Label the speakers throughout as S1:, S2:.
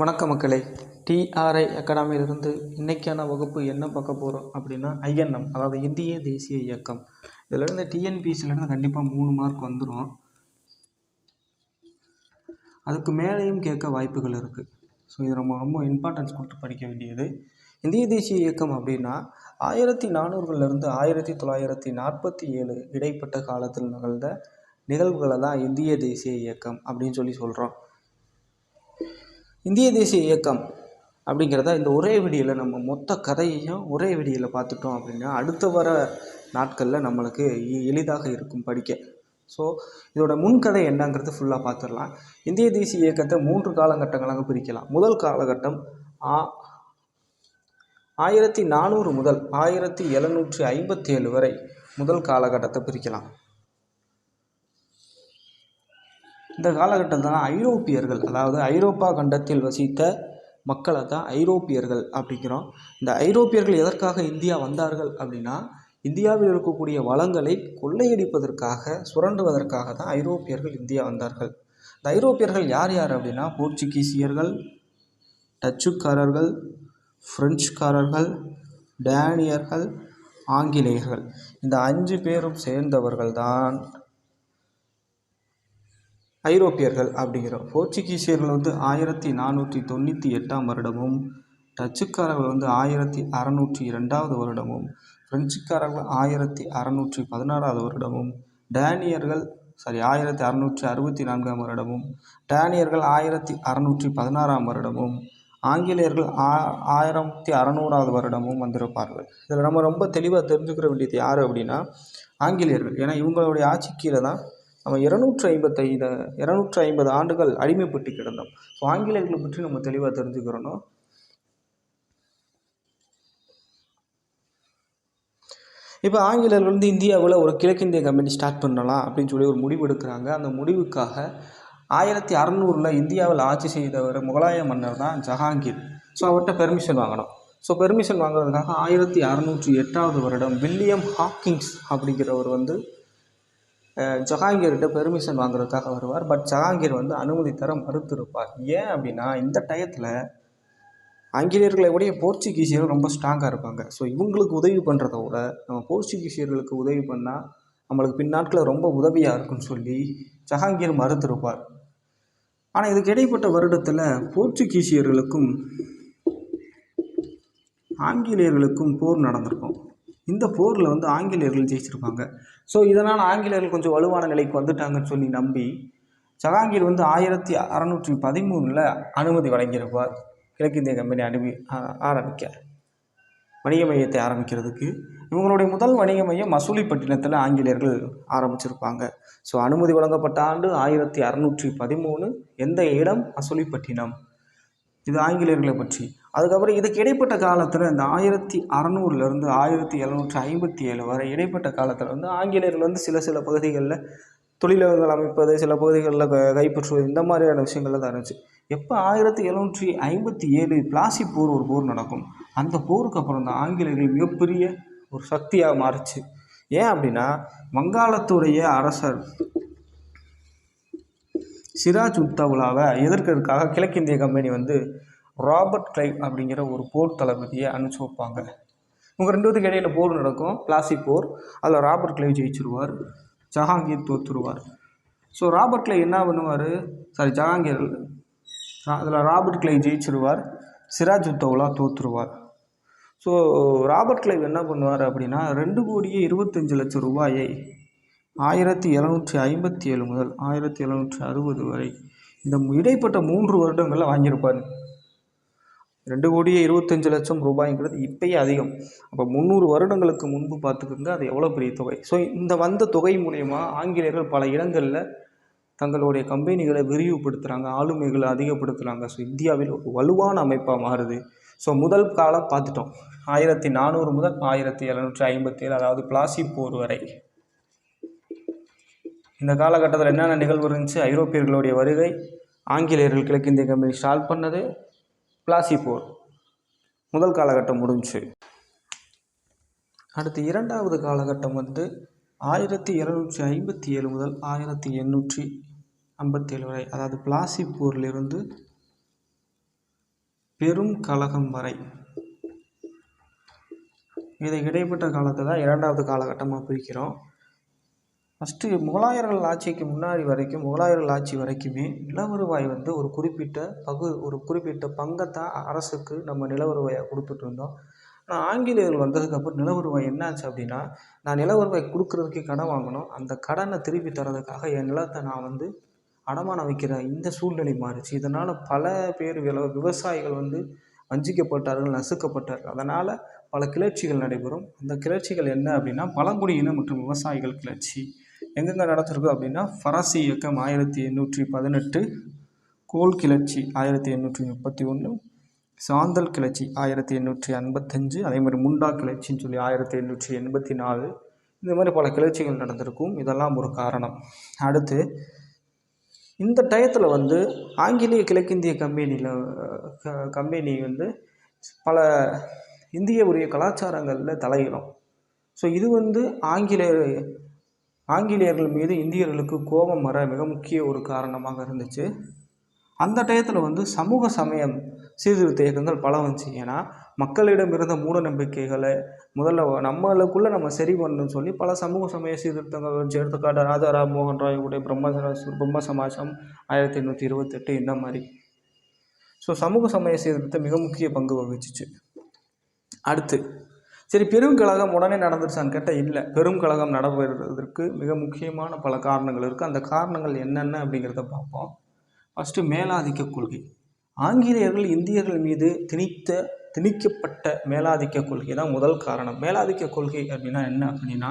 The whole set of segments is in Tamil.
S1: வணக்க மக்களே. டிஆர்ஐ அகாடமியிலிருந்து இன்றைக்கான வகுப்பு என்ன பார்க்க போகிறோம் அப்படின்னா ஐஎன்எம், அதாவது இந்திய தேசிய இயக்கம். இதிலிருந்து டிஎன்பிசிலேருந்து கண்டிப்பாக 3 மார்க் வந்துடும். அதுக்கு மேலேயும் கேட்க வாய்ப்புகள் இருக்குது. ஸோ இது ரொம்ப ரொம்ப இம்பார்ட்டன்ஸ் கொடுத்து படிக்க வேண்டியது. இந்திய தேசிய இயக்கம் அப்படின்னா 1400லேருந்து 1947 இடைப்பட்ட காலத்தில் நிகழ்ந்த நிகழ்வுகளை தான் இந்திய தேசிய இயக்கம் அப்படின்னு சொல்கிறோம். இந்திய தேசிய இயக்கம் அப்படிங்கிறத இந்த ஒரே வீடியோவில் நம்ம மொத்த கதையையும் ஒரே வீடியோவில் பார்த்துட்டோம் அப்படின்னா அடுத்த வர நாட்களில் நம்மளுக்கு எளிதாக இருக்கும் படிக்க. ஸோ இதோட முன்கதை என்னங்கிறது ஃபுல்லாக பார்த்துடலாம். இந்திய தேசிய இயக்கத்தை 3 காலகட்டங்களாக பிரிக்கலாம். முதல் காலகட்டம் 1400 முதல் 1757 வரை முதல் காலகட்டத்தை பிரிக்கலாம். இந்த காலகட்டத்தில் தான் ஐரோப்பியர்கள், அதாவது ஐரோப்பா கண்டத்தில் வசித்த மக்களை தான் ஐரோப்பியர்கள் அப்படிங்கிறோம். இந்த ஐரோப்பியர்கள் எதற்காக இந்தியா வந்தார்கள் அப்படின்னா இந்தியாவில் இருக்கக்கூடிய வளங்களை கொள்ளையடிப்பதற்காக, சுரண்டுவதற்காக தான் ஐரோப்பியர்கள் இந்தியா வந்தார்கள். இந்த ஐரோப்பியர்கள் யார் யார் அப்படின்னா போர்ச்சுகீசியர்கள், டச்சுக்காரர்கள், பிரெஞ்சுக்காரர்கள், டேனியர்கள், ஆங்கிலேயர்கள். இந்த 5 பேரும் சேர்ந்தவர்கள் தான் ஐரோப்பியர்கள் அப்படிங்கிறோம். போர்ச்சுகீசியர்கள் 1498ஆம் வருடமும், டச்சுக்காரர்கள் 1602வது வருடமும், பிரெஞ்சுக்காரர்கள் 1616வது வருடமும், டேனியர்கள் 1664ஆம் வருடமும், டேனியர்கள் 1616ஆம் வருடமும், ஆங்கிலேயர்கள் 1600வது வருடமும் வந்திருப்பார்கள். இதில் நம்ம ரொம்ப தெளிவாக தெரிஞ்சுக்கிற வேண்டியது யார் அப்படின்னா ஆங்கிலேயர்கள். ஏன்னா இவங்களுடைய ஆட்சி கீழே தான் நம்ம 250 ஆண்டுகள் அடிமைப்பட்டு கிடந்தோம். ஸோ ஆங்கிலேயர்களை பற்றி நம்ம தெளிவாக தெரிஞ்சுக்கிறோம். இப்போ ஆங்கிலேயர்கள் இந்தியாவில் ஒரு கிழக்கிந்திய கம்பெனி ஸ்டார்ட் பண்ணலாம் அப்படின்னு சொல்லி ஒரு முடிவு எடுக்கிறாங்க. அந்த முடிவுக்காக 1600 இந்தியாவில் ஆட்சி செய்தவர் முகலாய மன்னர் தான் ஜஹாங்கீர். ஸோ அவர்கிட்ட பெர்மிஷன் வாங்கணும். ஸோ பெர்மிஷன் வாங்குறதுக்காக 1608வது வருடம் வில்லியம் ஹாக்கிங்ஸ் அப்படிங்கிறவர் ஜஹாங்கீர்கிட்ட பெர்மிஷன் வாங்குறதுக்காக வருவார். பட் ஜஹாங்கீர் அனுமதி தர மறுத்திருப்பார். ஏன் அப்படின்னா இந்த டயத்தில் ஆங்கிலேயர்களை விட போர்ச்சுகீசியர்கள் ரொம்ப ஸ்ட்ராங்காக இருப்பாங்க. ஸோ இவங்களுக்கு உதவி பண்ணுறத விட நம்ம போர்ச்சுகீசியர்களுக்கு உதவி பண்ணால் நம்மளுக்கு பின்னாட்களில் ரொம்ப உதவியாக இருக்குன்னு சொல்லி ஜஹாங்கீர் மறுத்திருப்பார். ஆனால் இதுக்கு இடைப்பட்ட வருடத்தில் போர்ச்சுகீசியர்களுக்கும் ஆங்கிலேயர்களுக்கும் போர் நடந்திருக்கும். இந்த போரில் ஆங்கிலேயர்கள் ஜெயிச்சிருப்பாங்க. ஸோ இதனால் ஆங்கிலேயர்கள் கொஞ்சம் வலுவான நிலைக்கு வந்துட்டாங்கன்னு சொல்லி நம்பி ஜஹாங்கீர் 1613 அனுமதி வழங்கியிருப்பார் கிழக்கிந்திய கம்பெனி வணிக மையத்தை ஆரம்பிக்கிறதுக்கு. இவங்களுடைய முதல் வணிக மையம் மசூலிப்பட்டினத்தில் ஆங்கிலேயர்கள் ஆரம்பிச்சிருப்பாங்க. ஸோ அனுமதி வழங்கப்பட்ட ஆண்டு 1613. எந்த இடம்? மசூலிப்பட்டினம். இது ஆங்கிலேயர்களை பற்றி. அதுக்கப்புறம் இதுக்கு இடைப்பட்ட காலத்தில் இந்த 1600லேருந்து 1757 வரை இடைப்பட்ட காலத்தில் ஆங்கிலேயர்கள் சில பகுதிகளில் தொழிலகங்கள் அமைப்பது, சில பகுதிகளில் கைப்பற்றுவது, இந்த மாதிரியான விஷயங்கள்ல தான் இருந்துச்சு. எப்போ 1757 பிளாசி போர் ஒரு போர் நடக்கும். அந்த போருக்கு அப்புறம் தான் ஆங்கிலேயர்கள் மிகப்பெரிய ஒரு சக்தியாக மாறிச்சு. ஏன் அப்படின்னா வங்காளத்துடைய அரசர் சிராஜ் உத்தவுலாவை எதிர்க்கிறதுக்காக கிழக்கிந்திய கம்பெனி ராபர்ட் கிளைவ் அப்படிங்கிற ஒரு போர் தளபதியை அனுப்பிச்சு வைப்பாங்க. இவங்க 2 பேருக்கு இடையில போர் நடக்கும், பிளாசி போர். அதில் ராபர்ட் கிளைவ் ஜெயிச்சிருவார், ஜஹாங்கீர் தோற்றுருவார். ஸோ ராபர்ட் கிளைவ் என்ன பண்ணுவார்? ஜஹாங்கீர் அதில் ராபர்ட் கிளைவ் ஜெயிச்சிருவார், சிராஜ் உத்தவுலா தோற்றுருவார். ஸோ ராபர்ட் கிளைவ் என்ன பண்ணுவார் அப்படின்னா 2,25,00,000 ரூபாயை 1757 முதல் 1760 வரை இந்த இடைப்பட்ட 3 வருடங்களில் வாங்கியிருப்பார். 2,25,00,000 ரூபாய்ங்கிறது இப்பயே அதிகம். அப்போ 300 வருடங்களுக்கு முன்பு பார்த்துக்கோங்க, அது எவ்வளோ பெரிய தொகை. ஸோ இந்த வந்த தொகை மூலயமா ஆங்கிலேயர்கள் பல இடங்களில் தங்களுடைய கம்பெனிகளை விரிவுபடுத்துகிறாங்க, ஆளுமைகளை அதிகப்படுத்துகிறாங்க. ஸோ இந்தியாவில் ஒரு வலுவான அமைப்பாக மாறுது. ஸோ முதல் காலம் பார்த்துட்டோம், 1400 முதல் 1757, அதாவது பிளாசி போர் வரை. இந்த காலகட்டத்தில் என்னென்ன நிகழ்வு இருந்துச்சு? ஐரோப்பியர்களுடைய வருகை, ஆங்கிலேயர்கள் கிழக்கிந்திய கம்பெனி ஸ்டார்ட் பண்ணது, பிளாசி போர். முதல் காலகட்டம் முடிஞ்சு. அடுத்து 2வது காலகட்டம் 1757 முதல் 1857 வரை, அதாவது பிளாசி போரிலிருந்து பெரும் கழகம் வரை. இதை இடைப்பட்ட காலத்தை தான் இரண்டாவது காலகட்டமாக பிரிக்கிறோம். ஃபஸ்ட்டு முகலாயர்கள் ஆட்சிக்கு முன்னாடி வரைக்கும், முகலாயர்கள் ஆட்சி வரைக்குமே நிலவருவாய் வந்து ஒரு குறிப்பிட்ட பங்கத்தான் அரசுக்கு நம்ம நிலவருவாயை கொடுத்துட்டு இருந்தோம். ஆனால் ஆங்கிலேயர்கள் வந்ததுக்கப்புறம் நிலவருவாய் என்னாச்சு அப்படின்னா, நான் நிலவருவாய் கொடுக்குறதுக்கு கடன் வாங்கணும், அந்த கடனை திருப்பி தரதுக்காக என் நிலத்தை நான் வந்து அடமானம் வைக்கிற இந்த சூழ்நிலை மாறிச்சு. இதனால் பல பேர் விவசாயிகள் வந்து வஞ்சிக்கப்பட்டார்கள், நசுக்கப்பட்டார்கள். அதனால் பல கிளர்ச்சிகள் நடைபெறும். அந்த கிளர்ச்சிகள் என்ன அப்படின்னா, பழங்குடியின மற்றும் விவசாயிகள் கிளர்ச்சி. எங்கெங்கே நடந்திருக்கு அப்படின்னா, ஃபராசி இயக்கம் 1818, கோல் கிளர்ச்சி 1831, சாந்தல் கிளர்ச்சி 1855, அதே மாதிரி முண்டா கிளர்ச்சின்னு சொல்லி 1884, இந்த மாதிரி பல கிளர்ச்சிகள் நடந்திருக்கும். இதெல்லாம் ஒரு காரணம். அடுத்து இந்த டயத்தில் வந்து ஆங்கிலேய கிழக்கிந்திய கம்பெனி வந்து பல இந்திய உரிய கலாச்சாரங்களில் தலையிடும். ஸோ இது வந்து ஆங்கிலேயர்கள் மீது இந்தியர்களுக்கு கோபம் வர மிக முக்கிய ஒரு காரணமாக இருந்துச்சு. அந்த டயத்தில் வந்து சமூக சமயம் சீர்திருத்த இயக்கங்கள் பல வந்துச்சு. ஏன்னா மக்களிடம் இருந்த மூட நம்பிக்கைகளை முதல்ல நம்மளுக்குள்ளே நம்ம சரி பண்ணணும்னு சொல்லி பல சமூக சமய சீர்திருத்தங்கள் வந்துச்சு. எடுத்துக்காட்டு ராஜா ராம்மோகன் ராய் உடைய பிரம்ம சமாஜம் 1828 இந்த மாதிரி. ஸோ சமூக சமய சீர்திருத்தம் மிக முக்கிய பங்கு வகிச்சிச்சு. அடுத்து சரி, பெருங்கழகம் உடனே நடந்துருச்சான்னு கேட்டால் இல்லை. பெருங்கழகம் நடைபெறுவதற்கு மிக முக்கியமான பல காரணங்கள் இருக்குது. அந்த காரணங்கள் என்னென்ன அப்படிங்கிறத பார்ப்போம். ஃபஸ்ட்டு மேலாதிக்க கொள்கை. ஆங்கிலேயர்கள் இந்தியர்கள் மீது திணிக்கப்பட்ட மேலாதிக்க கொள்கை தான் முதல் காரணம். மேலாதிக்க கொள்கை அப்படின்னா என்ன அப்படின்னா,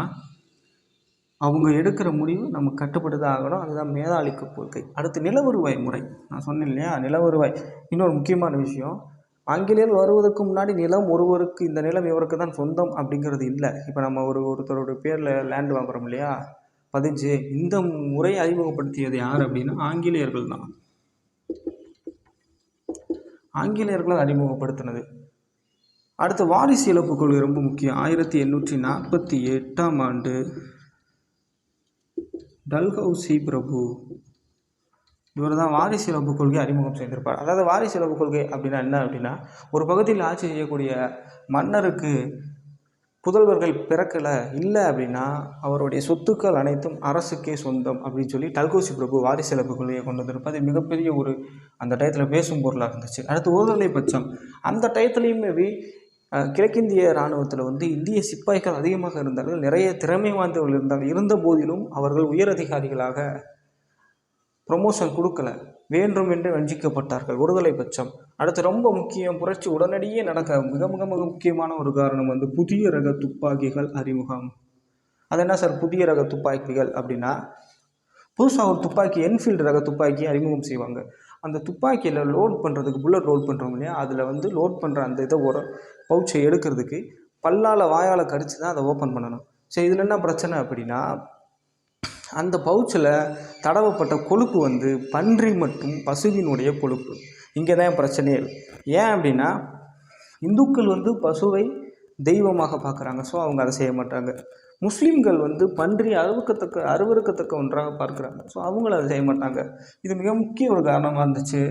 S1: அவங்க எடுக்கிற முடிவு நம்ம கட்டுப்பட்டு தான் ஆகணும். அதுதான் மேலாதிக்க கொள்கை. அடுத்து நிலவருவாய் முறை. நான் சொன்னேன் இல்லையா, நிலவருவாய் இன்னொரு முக்கியமான விஷயம். ஆங்கிலேயர் வருவதற்கு முன்னாடி நிலம் ஒருவருக்கு, இந்த நிலம் இவருக்கு தான் சொந்தம் அப்படிங்கிறது இல்லை. இப்போ நம்ம ஒருத்தருடைய பேரில் லேண்ட் வாங்குறோம் இல்லையா, பதிஞ்சு. இந்த முறையை அறிமுகப்படுத்தியது யார் அப்படின்னா ஆங்கிலேயர்கள் தான். ஆங்கிலேயர்கள் அறிமுகப்படுத்தினது. அடுத்து வாரிசு இழப்பு கொள்கை ரொம்ப முக்கியம். 1848ஆம் ஆண்டு டல்ஹவுசி பிரபு இவர் தான் வாரிசு இழப்பு கொள்கை அறிமுகம் செய்திருப்பார். அதாவது வாரிசு இழப்பு கொள்கை அப்படின்னா என்ன அப்படின்னா, ஒரு பகுதியில் ஆட்சி செய்யக்கூடிய மன்னருக்கு புதல்வர்கள் பிறக்கலை இல்லை அப்படின்னா அவருடைய சொத்துக்கள் அனைத்தும் அரசுக்கே சொந்தம் அப்படின்னு சொல்லி டல்ஹவுசி பிரபு வாரிசு இழப்பு கொள்கையை கொண்டு வந்திருப்பது மிகப்பெரிய ஒரு அந்த டயத்தில் பேசும் பொருளாக இருந்துச்சு. அடுத்து ஒருதலை பட்சம். அந்த டயத்துலேயுமே கிழக்கிந்திய இராணுவத்தில் வந்து இந்திய சிப்பாய்கள் அதிகமாக இருந்தார்கள், நிறைய திறமை வாய்ந்தவர்கள் இருந்தார்கள். இருந்த போதிலும் அவர்கள் உயர் அதிகாரிகளாக ப்ரொமோஷன் கொடுக்கல, வேண்டும் என்று வஞ்சிக்கப்பட்டார்கள். ஒருதலை பட்சம். அடுத்து ரொம்ப முக்கியம், புரட்சி உடனடியே நடக்க மிக மிக மிக முக்கியமான ஒரு காரணம் வந்து புதிய ரக துப்பாக்கிகள் அறிமுகம். அது என்ன சார் புதிய ரக துப்பாக்கிகள் அப்படின்னா, புதுசாக ஒரு துப்பாக்கி என்ஃபீல்டு ரக துப்பாக்கி அறிமுகம் செய்வாங்க. அந்த துப்பாக்கியில் லோட் பண்ணுறதுக்கு, புல்லட் லோட் பண்ணுறோம் இல்லையா, அதில் வந்து லோட் பண்ணுற அந்த இதை ஒரு பவுச்சை எடுக்கிறதுக்கு பல்லால் வாயால் கடிச்சு தான் அதை ஓப்பன் பண்ணணும். சரி, இதில் என்ன பிரச்சனை அப்படின்னா, அந்த பவுச்சில் தடவப்பட்ட கொழுப்பு வந்து பன்றி மற்றும் பசுவினுடைய கொழுப்பு. இங்கே தான் பிரச்சனையே. ஏன் அப்படின்னா, இந்துக்கள் வந்து பசுவை தெய்வமாக பார்க்குறாங்க. ஸோ அவங்க அதை செய்ய மாட்டாங்க. முஸ்லீம்கள் வந்து பன்றி அருவருக்கத்தக்க ஒன்றாக பார்க்குறாங்க. ஸோ அவங்களும் அதை செய்ய மாட்டாங்க. இது மிக முக்கிய ஒரு காரணமாக இருந்துச்சு.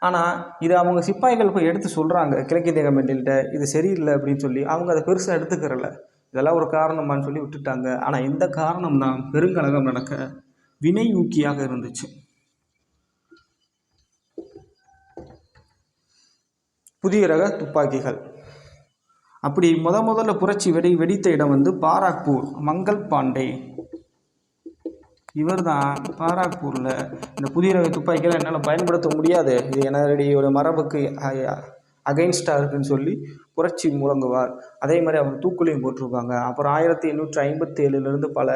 S1: ஆனால் இது அவங்க சிப்பாய்கள் போய் எடுத்து சொல்கிறாங்க கிழக்கிந்திய கம்பெனிகிட்ட, இது சரியில்லை அப்படின்னு சொல்லி. அவங்க அதை பெருசாக எடுத்துக்கிறல. இதெல்லாம் ஒரு காரணமானு சொல்லி விட்டுட்டாங்க. ஆனால் இந்த காரணம் தான் பெருங்கழகம் நடக்க வினை ஊக்கியாக இருந்துச்சு. புதிய ரக துப்பாக்கிகள். அப்படி முதல்ல புரட்சி வெடித்த இடம் வந்து பாராக்பூர். மங்கள் பாண்டே இவர் தான் பாராக்பூரில் இந்த புதிய ரக துப்பாக்கிகளை என்னால் பயன்படுத்த முடியாது, இது என்னுடைய மரபுக்கு அகைன்ஸ்டாக இருக்குன்னு சொல்லி புரட்சி முழங்குவார். அதே மாதிரி அவங்க தூக்குலையும் போட்டிருப்பாங்க. அப்புறம் 1857 பல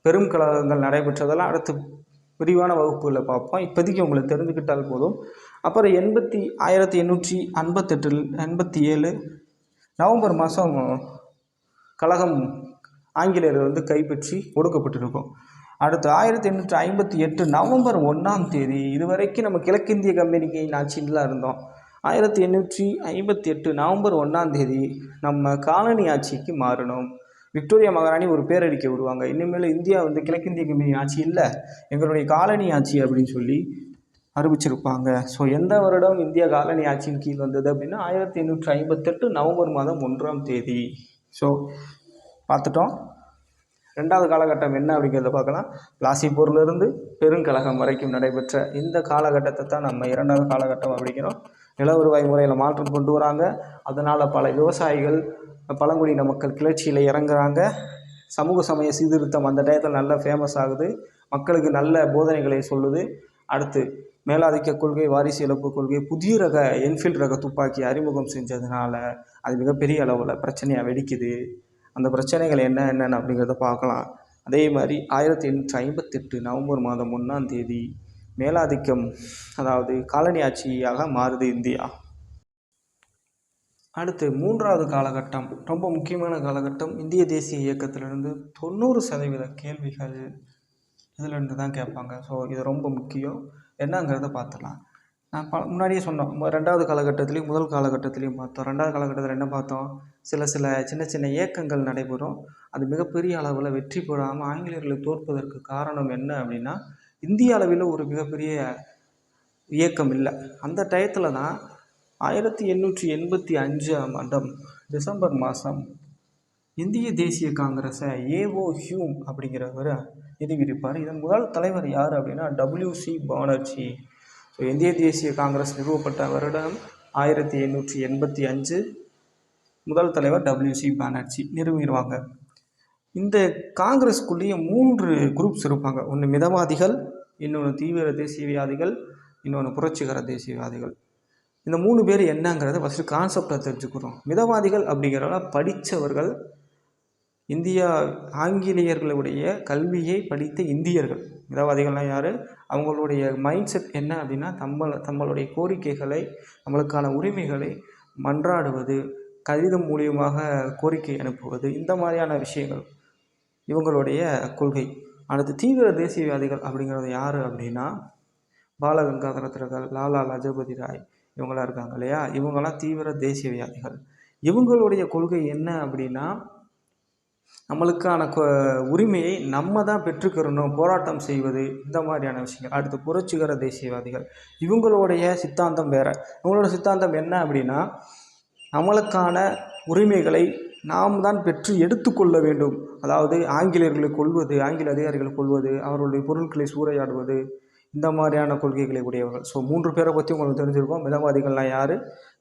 S1: பெரும் கழகங்கள் நடைபெற்றதெல்லாம் அடுத்து விரிவான வகுப்புகளை பார்ப்போம். இப்போதைக்கு உங்களுக்கு தெரிஞ்சுக்கிட்டால் போதும். அப்புறம் 1857 நவம்பர் மாதம் கழகம் ஆங்கிலேயர்கள் வந்து கைப்பற்றி ஒடுக்கப்பட்டிருக்கும். அடுத்து 1858 நவம்பர் 1ஆம் தேதி, இதுவரைக்கும் நம்ம கிழக்கிந்திய கம்பெனிக்கு ஆட்சியில் இருந்தோம். 1858 நவம்பர் 1ஆம் தேதி நம்ம காலனி ஆட்சிக்கு மாறணும். விக்டோரியா மகாராணி ஒரு பேரறிக்கை விடுவாங்க, இனிமேல் இந்தியா வந்து கிழக்கிந்திய கம்பெனி ஆட்சி இல்லை, எங்களுடைய காலனி ஆட்சி அப்படின்னு சொல்லி அறிவிச்சிருப்பாங்க. ஸோ எந்த வருடம் இந்திய காலனி ஆட்சியின் கீழ் வந்தது அப்படின்னா 1858 நவம்பர் மாதம் 1ஆம் தேதி. ஸோ பார்த்துட்டோம். ரெண்டாவது காலகட்டம் என்ன அப்படிங்கிறத பார்க்கலாம். பிளாசி போரிலிருந்து பெருங்கழகம் வரைக்கும் நடைபெற்ற இந்த காலகட்டத்தை தான் நம்ம இரண்டாவது காலகட்டம் அப்படிங்கிறோம். நில வருவாய் முறையில் மாற்றம் கொண்டு வராங்க. அதனால் பல விவசாயிகள் பழங்குடியின மக்கள் கிளர்ச்சியில் இறங்குறாங்க. சமூக சமய சீர்திருத்தம் அந்த டயத்தில் நல்லா ஃபேமஸ் ஆகுது. மக்களுக்கு நல்ல போதனைகளை சொல்லுது. அடுத்து மேலாதிக்க கொள்கை, வாரிசு இழப்பு கொள்கை, புதிய ரக என்ஃபீல்டு ரக துப்பாக்கி அறிமுகம் செஞ்சதுனால அது மிகப்பெரிய அளவில் பிரச்சனையாக வெடிக்குது. அந்த பிரச்சனைகள் என்னென்ன அப்படிங்கிறத பார்க்கலாம். அதே மாதிரி 1858 நவம்பர் மாதம் 1ஆம் தேதி மேலாதிக்கம், அதாவது காலனி ஆட்சியாக மாறுது இந்தியா. அடுத்து மூன்றாவது காலகட்டம், ரொம்ப முக்கியமான காலகட்டம். இந்திய தேசிய இயக்கத்திலிருந்து 90% கேள்விகள் இதிலிருந்து தான் கேட்பாங்க. ஸோ இது ரொம்ப முக்கியம். என்னங்கிறத பார்த்துலாம். நான் முன்னாடியே சொன்னோம், ரெண்டாவது காலகட்டத்திலையும் முதல் காலகட்டத்திலையும் பார்த்தோம். ரெண்டாவது காலகட்டத்தில் என்ன பார்த்தோம்? சில சின்ன சின்ன இயக்கங்கள் நடைபெறும். அது மிகப்பெரிய அளவில் வெற்றி பெறாமல் ஆங்கிலேயர்களை தோற்பதற்கு காரணம் என்ன அப்படின்னா, இந்திய அளவில் ஒரு மிகப்பெரிய இயக்கம் இல்லை. அந்த டயத்தில் தான் 1885ஆம் ஆண்டு டிசம்பர் மாதம் இந்திய தேசிய காங்கிரஸை ஏஓ ஹியூம் அப்படிங்கிறவர் நிறுவியிருப்பார். இதன் முதல் தலைவர் யார் அப்படின்னா WC பானர்ஜி. ஸோ இந்திய தேசிய காங்கிரஸ் நிறுவப்பட்ட வருடம் 1885. முதல் தலைவர் WC பானர்ஜி நிறுவிடுவாங்க. இந்த காங்கிரஸ்குள்ளேயே 3 குரூப்ஸ் இருப்பாங்க. ஒன்று மிதவாதிகள், இன்னொன்று தீவிர தேசியவாதிகள், இன்னொன்று புரட்சிகர தேசியவாதிகள். இந்த 3 பேர் என்னங்கிறத ஃபஸ்ட்டு கான்செப்டை தெரிஞ்சுக்கிறோம். மிதவாதிகள் அப்படிங்கிறவங்க படித்தவர்கள், இந்தியா ஆங்கிலேயர்களுடைய கல்வியை படித்த இந்தியர்கள். மிதவாதிகள்லாம் யார்? அவங்களுடைய மைண்ட் செட் என்ன அப்படின்னா, தங்களுடைய கோரிக்கைகளை, நம்மளுக்கான உரிமைகளை மன்றாடுவது, கடிதம் மூலியமாக கோரிக்கை அனுப்புவது, இந்த மாதிரியான விஷயங்கள் இவங்களுடைய கொள்கை. அடுத்து தீவிர தேசியவாதிகள் அப்படிங்கிறது யார் அப்படின்னா, பாலகங்காதர திலகர், லாலா லஜபதி ராய் இவங்களாம் இருக்காங்க இல்லையா? இவங்கெல்லாம் தீவிர தேசியவாதிகள். இவங்களுடைய கொள்கை என்ன அப்படின்னா, நம்மளுக்கான உரிமையை நம்ம தான் பெற்றுக்கிறணும், போராட்டம் செய்வது, இந்த மாதிரியான விஷயங்கள். அடுத்து புரட்சிகர தேசியவாதிகள். இவங்களுடைய சித்தாந்தம் வேறு. இவங்களோட சித்தாந்தம் என்ன அப்படின்னா, நம்மளுக்கான உரிமைகளை நாம் தான் பெற்று எடுத்துக்கொள்ள வேண்டும். அதாவது ஆங்கிலேயர்களை கொல்வது, ஆங்கில அதிகாரிகளை கொல்வது, அவர்களுடைய பொருட்களை சூறையாடுவது, இந்த மாதிரியான கொள்கைகளை உடையவர்கள். ஸோ 3 பேரை பற்றி உங்களுக்கு தெரிஞ்சிருக்கோம். மிதவாதிகள்லாம் யார்,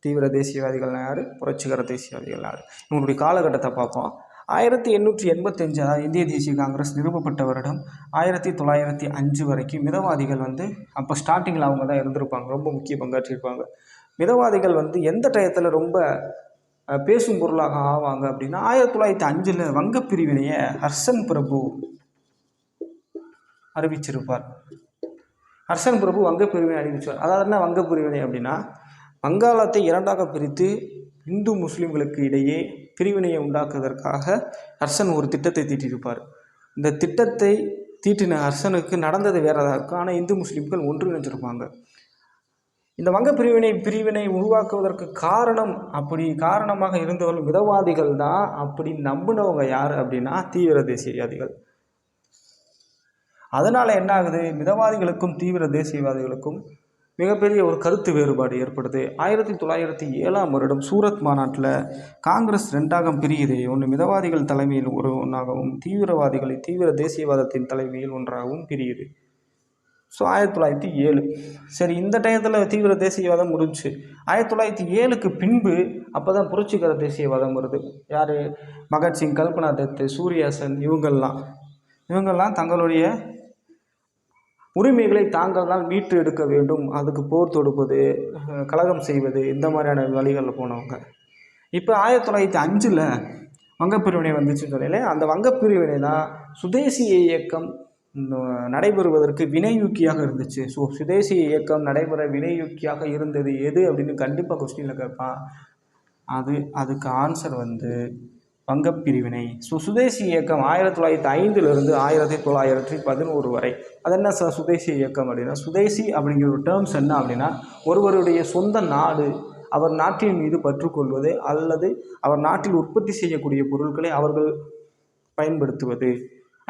S1: தீவிர தேசியவாதிகள்லாம் யார், புரட்சிகர தேசியவாதிகள் யார். இவங்களுடைய காலகட்டத்தை பார்ப்போம். 1885 இந்திய தேசிய காங்கிரஸ் நிறுவப்பட்ட வருடம் 1905 வரைக்கும் மிதவாதிகள் அப்போ ஸ்டார்டிங்கில் அவங்க தான் இருந்திருப்பாங்க, ரொம்ப முக்கிய பங்காற்றியிருப்பாங்க. மிதவாதிகள் எந்த டயத்தில் ரொம்ப பேசும் பொருளாக ஆவாங்க அப்படின்னா, 1905 வங்க பிரிவினையை ஹர்ஷன் பிரபு அறிவிச்சிருப்பார். ஹர்ஷன் பிரபு வங்க பிரிவினை அறிவிச்சார். அதாவது என்ன வங்க பிரிவினை அப்படின்னா, வங்காளத்தை 2ஆக பிரித்து இந்து முஸ்லீம்களுக்கு இடையே பிரிவினையை உண்டாக்குவதற்காக ஹர்ஷன் ஒரு திட்டத்தை தீட்டியிருப்பார். இந்த திட்டத்தை தீட்டின ஹர்ஷனுக்கு நடந்தது வேறதாக இருக்கும். ஆனால் இந்து முஸ்லீம்கள் ஒன்றிணைஞ்சிருப்பாங்க. இந்த வங்க பிரிவினை உருவாக்குவதற்கு காரணமாக இருந்தவர்கள் மிதவாதிகள் தான். அப்படி நம்பினவங்க யார் அப்படின்னா தீவிர தேசியவாதிகள். அதனால் என்ன ஆகுது, மிதவாதிகளுக்கும் தீவிர தேசியவாதிகளுக்கும் மிகப்பெரிய ஒரு கருத்து வேறுபாடு ஏற்படுது. 1907ஆம் வருடம் சூரத் மாநாட்டில் காங்கிரஸ் 2ஆக பிரியுது. ஒன்று மிதவாதிகள் தலைமையில் ஒன்றாகவும், தீவிர தேசியவாதத்தின் தலைமையில் ஒன்றாகவும் பிரியுது. ஸோ 1907. சரி, இந்த டயத்தில் தீவிர தேசியவாதம் முடிஞ்சு 1907க்கு பின்பு அப்போ தான் புரட்சிகர தேசியவாதம் வருது. யார்? பகத்சிங், கல்பனா தத், சூர்யா சென் இவங்கெல்லாம் தங்களுடைய உரிமைகளை தாங்கள் தான் மீட்டு எடுக்க வேண்டும், அதுக்கு போர் தொடுப்பது, கலகம் செய்வது, இந்த மாதிரியான வழிகளில் போனவங்க. இப்போ 1905 வங்கப்பிரிவினை வந்துச்சுன்னு சொல்லல. அந்த வங்கப்பிரிவினை தான் சுதேசிய இயக்கம் நடைபெறுவதற்கு வினையூக்கியாக இருந்துச்சு. ஸோ சுதேசிய இயக்கம் நடைபெற வினையூக்கியாக இருந்தது எது அப்படின்னு கண்டிப்பாக கொஸ்டினில் கேட்பான். அதுக்கு ஆன்சர் வங்கப்பிரிவினை. ஸோ சுதேசி இயக்கம் 1905 1911 வரை. அது என்ன சார் சுதேசி இயக்கம் அப்படின்னா, சுதேசி அப்படிங்கிற ஒரு டேர்ம்ஸ் என்ன அப்படின்னா, ஒருவருடைய சொந்த நாடு, அவர் நாட்டின் மீது பற்றுக்கொள்வது அல்லது அவர் நாட்டில் உற்பத்தி செய்யக்கூடிய பொருட்களை அவர்கள் பயன்படுத்துவது,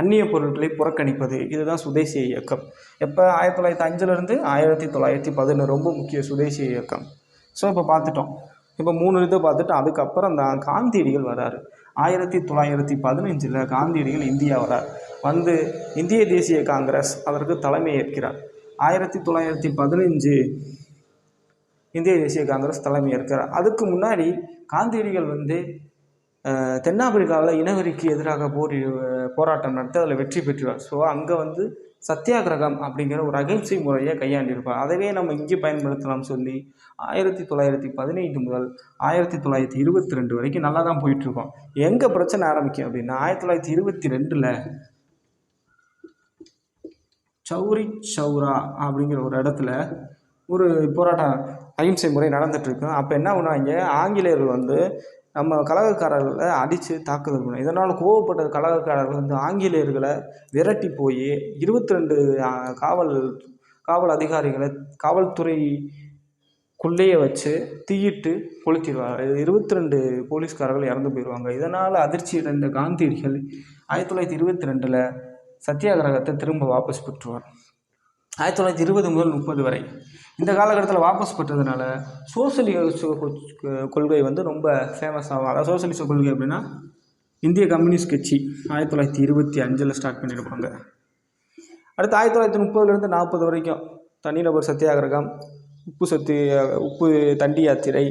S1: அந்நிய பொருட்களை புறக்கணிப்பது, இதுதான் சுதேசிய இயக்கம். எப்போ 1905 1911 ரொம்ப முக்கிய சுதேசிய இயக்கம். ஸோ இப்போ பார்த்துட்டோம். இப்போ 3 இதை பார்த்துட்டோம். அதுக்கப்புறம் தான் காந்தியடிகள் வராரு. 1915 காந்தியடிகள் இந்தியா வரார். வந்து இந்திய தேசிய காங்கிரஸ் அதற்கு தலைமை ஏற்கிறார். 1915 இந்திய தேசிய காங்கிரஸ் தலைமை ஏற்கிறார். அதுக்கு முன்னாடி காந்தியடிகள் தென்னாப்பிரிக்காவில் இனவெறிக்கு எதிராக போராட்டம் நடத்தி அதில் வெற்றி பெற்றுவார். ஸோ அங்கே சத்தியாகிரகம் அப்படிங்கிற ஒரு அகிம்சை முறையை கையாண்டிருப்பார். அதவே நம்ம இங்கே பயன்படுத்தலாம் சொல்லி 1915 முதல் 1922 வரைக்கும் நல்லா தான் போயிட்டுருக்கோம். எங்கே பிரச்சனை ஆரம்பிக்கும் அப்படின்னா 1922 சௌரி சௌரா அப்படிங்கிற ஒரு இடத்துல ஒரு போராட்டம் அகிம்சை முறை நடந்துகிட்ருக்கு. அப்போ என்ன பண்ணுவாங்க, ஆங்கிலேயர்கள் நம்ம கலகக்காரர்களை அடித்து தாக்குதல் பண்ணுவோம். இதனால் கோவப்பட்ட கலகக்காரர்கள் ஆங்கிலேயர்களை விரட்டி போய் 22 காவல் அதிகாரிகளை காவல்துறைக்குள்ளேயே வச்சு தீயிட்டு கொளுத்திடுவாங்க. 22 போலீஸ்காரர்கள் இறந்து போயிடுவாங்க. இதனால் அதிர்ச்சி அடைந்த காந்தியடிகள் 1922 சத்தியாகிரகத்தை திரும்ப வாபஸ் பெற்றுவார். 1920 முதல் 30 வரை இந்த காலகட்டத்தில் வாபஸ் பெற்றதுனால சோசியலிச கொள்கை ரொம்ப ஃபேமஸ் ஆகும். அதாவது சோசியலிச கொள்கை அப்படின்னா இந்திய கம்யூனிஸ்ட் கட்சி 1925 ஸ்டார்ட் பண்ணியிருப்பாங்க. அடுத்து 1930 40 வரைக்கும் தனிநபர் சத்தியாகிரகம், உப்பு தண்டி யாத்திரை,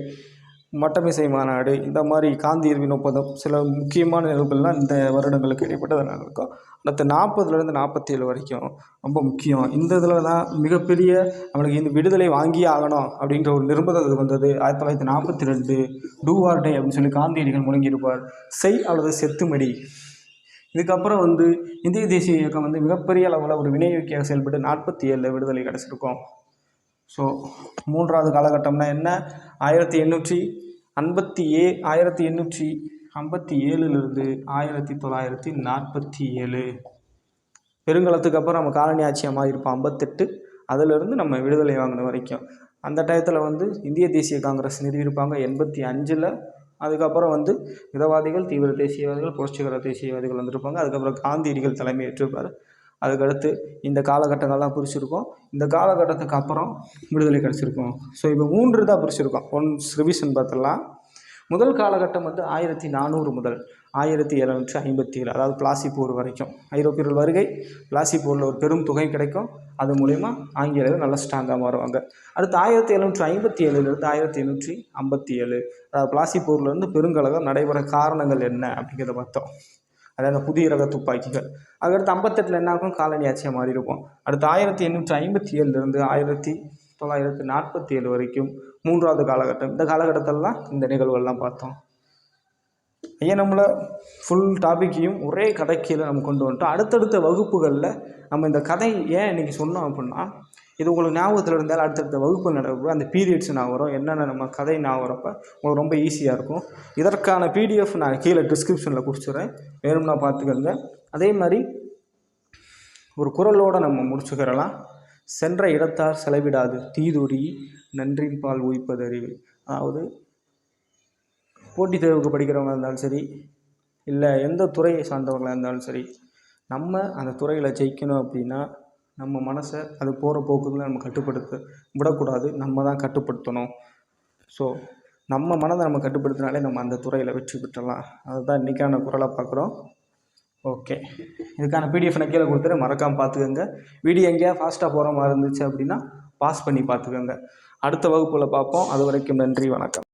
S1: மட்டமிசை மாநாடு, இந்த மாதிரி காந்தி இர்வின் ஒப்பந்தம், சில முக்கியமான நிகழ்வுகள்லாம் இந்த வருடங்களுக்கு இடைப்பட்டதனால இருக்கும். அடுத்து 40 47 வரைக்கும் ரொம்ப முக்கியம். இந்த இதில் தான் மிகப்பெரிய நம்மளுக்கு இந்த விடுதலை வாங்கியே ஆகணும் அப்படின்ற ஒரு நிர்பந்தம் வந்தது. 1942 டூ ஆர் டை அப்படின்னு சொல்லி காந்தியடிகள் முழங்கியிருப்பார். செய் அல்லது செத்துமடி. இதுக்கப்புறம் இந்திய தேசிய இயக்கம் மிகப்பெரிய அளவில் ஒரு வினையோக்கியாக செயல்பட்டு 47 விடுதலை கிடச்சிருக்கோம். ஸோ 3வது காலகட்டம்னா என்ன, 1857 1947 பெருங்கலத்துக்கு அப்புறம் நம்ம காலனி ஆட்சியாக மாறியிருப்போம் 58. அதிலிருந்து நம்ம விடுதலை வாங்கின வரைக்கும் அந்த டயத்தில் இந்திய தேசிய காங்கிரஸ் நிறுவியிருப்பாங்க 85. அதுக்கப்புறம் மிதவாதிகள், தீவிர தேசியவாதிகள், புரட்சிகர தேசியவாதிகள் வந்திருப்பாங்க. அதுக்கப்புறம் காந்தியடிகள் தலைமை ஏற்றிருப்பார். அதுக்கடுத்து இந்த காலகட்டங்கள்லாம் பிரிச்சிருக்கோம். இந்த காலகட்டத்துக்கு அப்புறம் விடுதலை கிடச்சிருக்கோம். ஸோ இப்போ 3 தான் பிரிச்சிருக்கோம். ஒன்ஸ் ரிவிஷன் பார்த்துடலாம். முதல் காலகட்டம் 1400 முதல் 1757, அதாவது பிளாசி போர் வரைக்கும். ஐரோப்பியர்கள் வருகை, பிளாசி போரில் ஒரு பெரும் தொகை கிடைக்கும். அது மூலயமா ஆங்கிலேயர்கள் நல்லா ஸ்ட்ராங்காக மாறுவாங்க. அடுத்து 1757 1857, அதாவது பிளாசி போர்லேருந்து பெருங்கலகம் நடைபெற காரணங்கள் என்ன அப்படிங்கிறத பார்த்தோம். அதாவது புதிய ரக துப்பாக்கிகள். அதுக்கடுத்து 58 என்ன ஆகும், காலனி ஆட்சியாக மாறி இருக்கும். அடுத்து 1857 1947 வரைக்கும் 3வது காலகட்டம். இந்த காலகட்டத்தில் தான் இந்த நிகழ்வுகள்லாம் பார்த்தோம். நம்மளை ஃபுல் டாப்பிக்கையும் ஒரே கதைக்கீழே நம்ம கொண்டு வந்துட்டோம். அடுத்தடுத்த வகுப்புகளில் நம்ம இந்த கதை ஏன் இன்றைக்கி சொன்னோம் அப்படின்னா, இது உங்களுக்கு ஞாபகத்தில் இருந்தாலும் அடுத்தடுத்த வகுப்பு நடக்கும் அந்த பீரியட்ஸ் நான் வரும், என்னென்ன நம்ம கதை நான் வரப்போ உங்களுக்கு ரொம்ப ஈஸியாக இருக்கும். இதற்கான PDF நான் கீழே டிஸ்கிரிப்ஷனில் கொடுத்துட்றேன், வேணும்னா பார்த்துக்கோங்க. அதே மாதிரி ஒரு குறளோடு நம்ம முடிச்சுக்கிறலாம். சென்ற இடத்தார் செலவிடாது தீதுரி நன்றின்பால் உய்ப்பது அறிவு. அதாவது போட்டித் தேர்வுக்கு படிக்கிறவங்க இருந்தாலும் சரி, இல்லை எந்த துறையை சார்ந்தவங்களாக இருந்தாலும் சரி, நம்ம அந்த துறையில் ஜெயிக்கணும் அப்படின்னா நம்ம மனசை அது போகிற போக்குகளை நம்ம கட்டுப்படுத்த விடக்கூடாது, நம்ம தான் கட்டுப்படுத்தணும். ஸோ நம்ம மனதை நம்ம கட்டுப்படுத்தினாலே நம்ம அந்த துறையில் வெற்றி பெற்றலாம். அதுதான் இன்றைக்கான குறளை பார்க்குறோம். ஓகே, இதுக்கான PDF நான் கீழே கொடுத்துட்டு மறக்காமல் பார்த்துக்கோங்க. வீடியோ எங்கேயா ஃபாஸ்ட்டாக போகிற மாதிரி இருந்துச்சு அப்படின்னா பாஸ் பண்ணி பார்த்துக்கோங்க. அடுத்த வகுப்பில் பார்ப்போம். அது வரைக்கும் நன்றி, வணக்கம்.